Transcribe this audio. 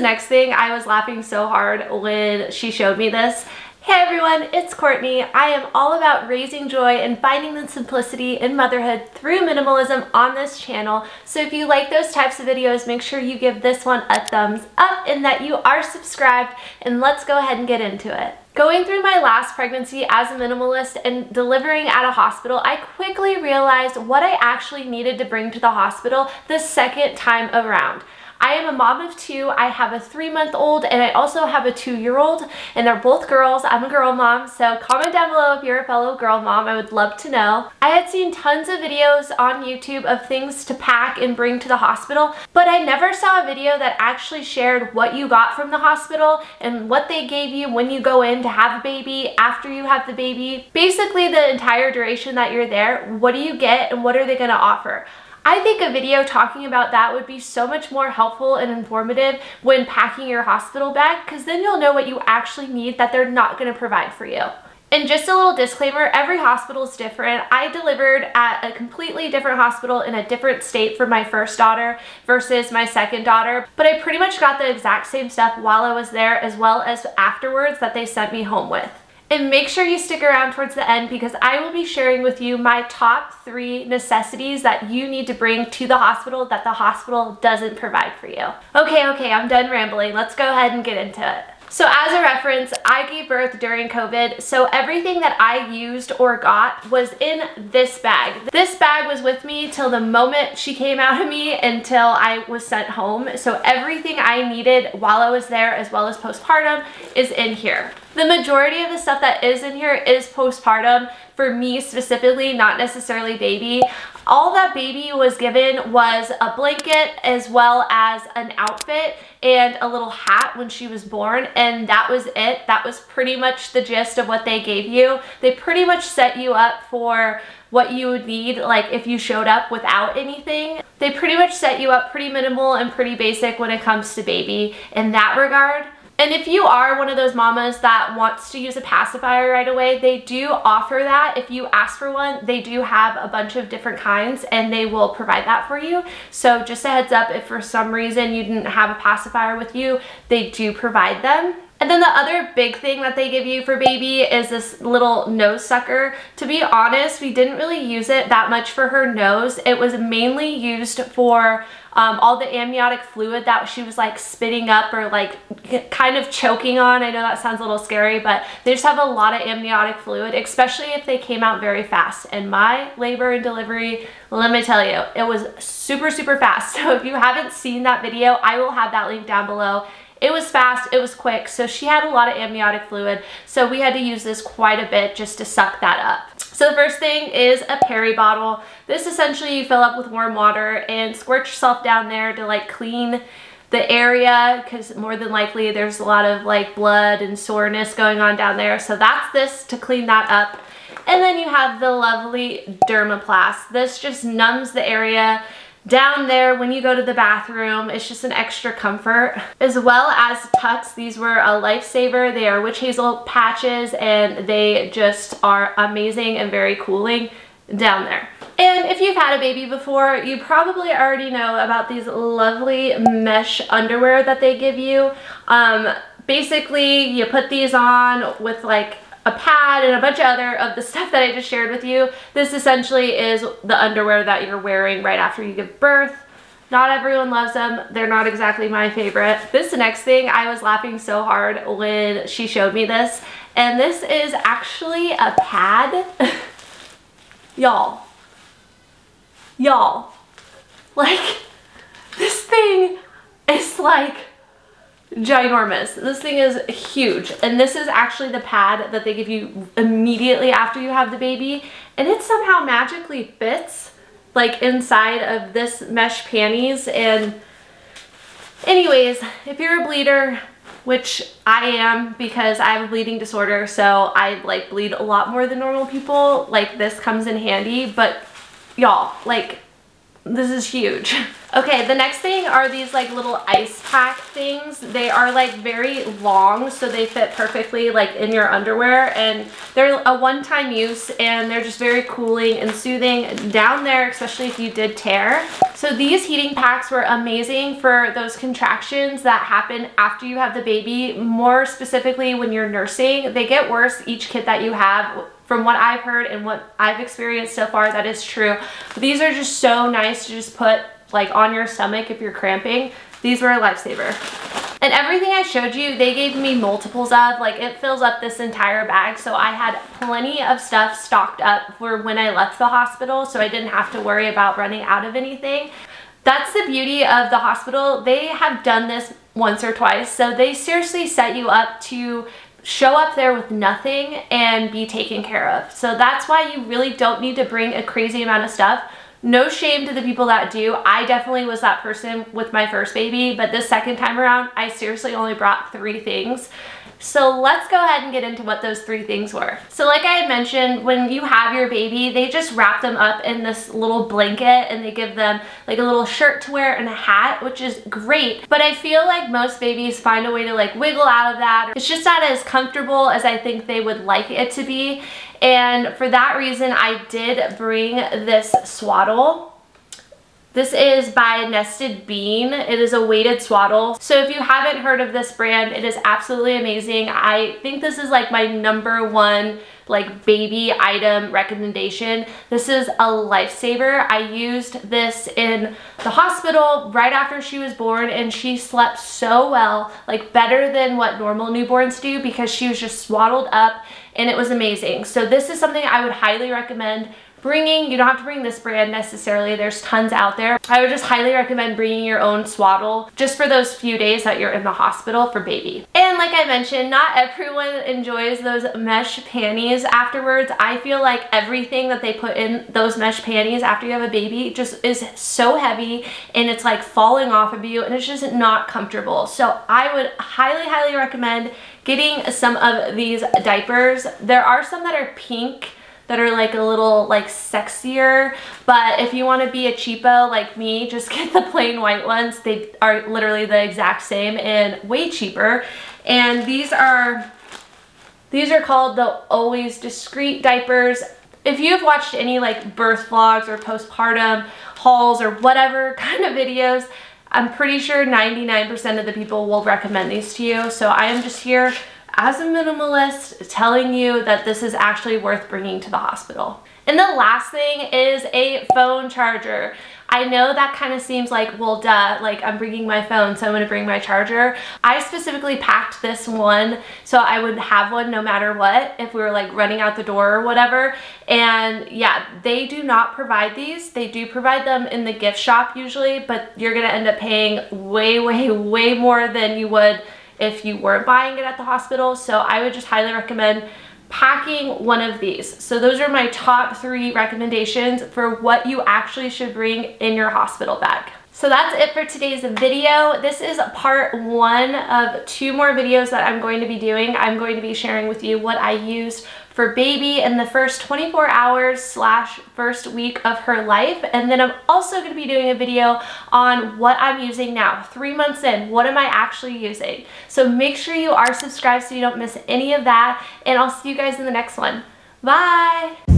the next thing. I was laughing so hard when she showed me this. Hey everyone, it's Courtney. I am all about raising joy and finding the simplicity in motherhood through minimalism on this channel. So if you like those types of videos, make sure you give this one a thumbs up and that you are subscribed, and let's go ahead and get into it. Going through my last pregnancy as a minimalist and delivering at a hospital, I quickly realized what I actually needed to bring to the hospital the second time around. I am a mom of two. I have a 3-month-old and I also have a 2-year-old, and they're both girls. I'm a girl mom, so comment down below if you're a fellow girl mom. I would love to know. I had seen tons of videos on YouTube of things to pack and bring to the hospital, but I never saw a video that actually shared what you got from the hospital and what they gave you when you go in to have a baby, after you have the baby. Basically the entire duration that you're there, what do you get and what are they going to offer? I think a video talking about that would be so much more helpful and informative when packing your hospital bag, because then you'll know what you actually need that they're not going to provide for you. And just a little disclaimer, every hospital is different. I delivered at a completely different hospital in a different state for my first daughter versus my second daughter, but I pretty much got the exact same stuff while I was there as well as afterwards that they sent me home with. And make sure you stick around towards the end, because I will be sharing with you my top 3 necessities that you need to bring to the hospital that the hospital doesn't provide for you. Okay, I'm done rambling. Let's go ahead and get into it. So as a reference, I gave birth during COVID, so everything that I used or got was in this bag. This bag was with me till the moment she came out of me until I was sent home. So everything I needed while I was there as well as postpartum is in here. The majority of the stuff that is in here is postpartum for me specifically, not necessarily baby. All that baby was given was a blanket as well as an outfit and a little hat when she was born, and that was it. That was pretty much the gist of what they gave you. They pretty much set you up for what you would need, like if you showed up without anything. They pretty much set you up pretty minimal and pretty basic when it comes to baby in that regard. And if you are one of those mamas that wants to use a pacifier right away, they do offer that. If you ask for one, they do have a bunch of different kinds and they will provide that for you. So just a heads up, if for some reason you didn't have a pacifier with you, they do provide them. And then the other big thing that they give you for baby is this little nose sucker. To be honest, we didn't really use it that much for her nose. It was mainly used for all the amniotic fluid that she was like spitting up or like kind of choking on. I know that sounds a little scary, but they just have a lot of amniotic fluid, especially if they came out very fast. And my labor and delivery, let me tell you, it was super fast. So if you haven't seen that video, I will have that link down below. It was fast, it was quick, so she had a lot of amniotic fluid, so we had to use this quite a bit just to suck that up. So the first thing is a Peri bottle. This essentially you fill up with warm water and squirt yourself down there to like clean the area, because more than likely there's a lot of like blood and soreness going on down there. So that's this to clean that up. And then you have the lovely Dermaplast. This just numbs the area down there when you go to the bathroom. It's just an extra comfort. As well as tucks, these were a lifesaver. They are witch hazel patches and they just are amazing and very cooling down there. And if you've had a baby before, you probably already know about these lovely mesh underwear that they give you. Basically you put these on with like a pad and a bunch of other of the stuff that I just shared with you. This essentially is the underwear that you're wearing right after you give birth. Not everyone loves them. They're not exactly my favorite. This next thing, I was laughing so hard when she showed me this. And this is actually a pad. Y'all, like this thing is like ginormous. This thing is huge, and this is actually the pad that they give you immediately after you have the baby, and it somehow magically fits like inside of this mesh panties. And anyways, if you're a bleeder, which I am because I have a bleeding disorder, so I like bleed a lot more than normal people, like this comes in handy. But y'all, like This is huge. Okay, the next thing are these like little ice pack things. They are like very long, so they fit perfectly like in your underwear, and they're a one-time use, and they're just very cooling and soothing down there, especially if you did tear. So these heating packs were amazing for those contractions that happen after you have the baby, more specifically when you're nursing. They get worse each kid that you have. From what I've heard and what I've experienced so far, that is true. But these are just so nice to just put like on your stomach if you're cramping. These were a lifesaver. And everything I showed you, they gave me multiples of. Like, it fills up this entire bag, so I had plenty of stuff stocked up for when I left the hospital, so I didn't have to worry about running out of anything. That's the beauty of the hospital. They have done this once or twice, so they seriously set you up to show up there with nothing and be taken care of. So that's why you really don't need to bring a crazy amount of stuff. No shame to the people that do. I definitely was that person with my first baby, but this second time around, I seriously only brought 3 things. So let's go ahead and get into what those 3 things were. So like I had mentioned, when you have your baby, they just wrap them up in this little blanket, and they give them like a little shirt to wear and a hat, which is great. But I feel like most babies find a way to like wiggle out of that. It's just not as comfortable as I think they would like it to be. And for that reason, I did bring this Swaddle. This is by Nested Bean. It is a weighted swaddle. So if you haven't heard of this brand, it is absolutely amazing. I think this is like my #1 like baby item recommendation. This is a lifesaver. I used this in the hospital right after she was born, and she slept so well, like better than what normal newborns do, because she was just swaddled up, and it was amazing. So this is something I would highly recommend bringing. You don't have to bring this brand necessarily. There's tons out there. I would just highly recommend bringing your own swaddle just for those few days that you're in the hospital for baby. And like I mentioned, not everyone enjoys those mesh panties afterwards. I feel like everything that they put in those mesh panties after you have a baby just is so heavy, and it's like falling off of you, and it's just not comfortable. So I would highly recommend getting some of these diapers. There are some that are pink that are like a little like sexier, but if you want to be a cheapo like me, just get the plain white ones. They are literally the exact same and way cheaper. And these are called the Always Discreet diapers. If you've watched any like birth vlogs or postpartum hauls or whatever kind of videos, I'm pretty sure 99% of the people will recommend these to you. So I am just here as a minimalist telling you that this is actually worth bringing to the hospital. And the last thing is a phone charger. I know that kind of seems like, well, duh, like I'm bringing my phone, so I'm gonna bring my charger. I specifically packed this one so I would have one no matter what, if we were like running out the door or whatever. And yeah, they do not provide these. They do provide them in the gift shop usually, but you're gonna end up paying way more than you would if you weren't buying it at the hospital. So I would just highly recommend packing one of these. So those are my top 3 recommendations for what you actually should bring in your hospital bag. So that's it for today's video. This is part 1 of 2 more videos that I'm going to be doing. I'm going to be sharing with you what I used for baby in the first 24 hours / first week of her life. And then I'm also going to be doing a video on what I'm using now, 3 months in. What am I actually using? So make sure you are subscribed so you don't miss any of that. And I'll see you guys in the next one. Bye!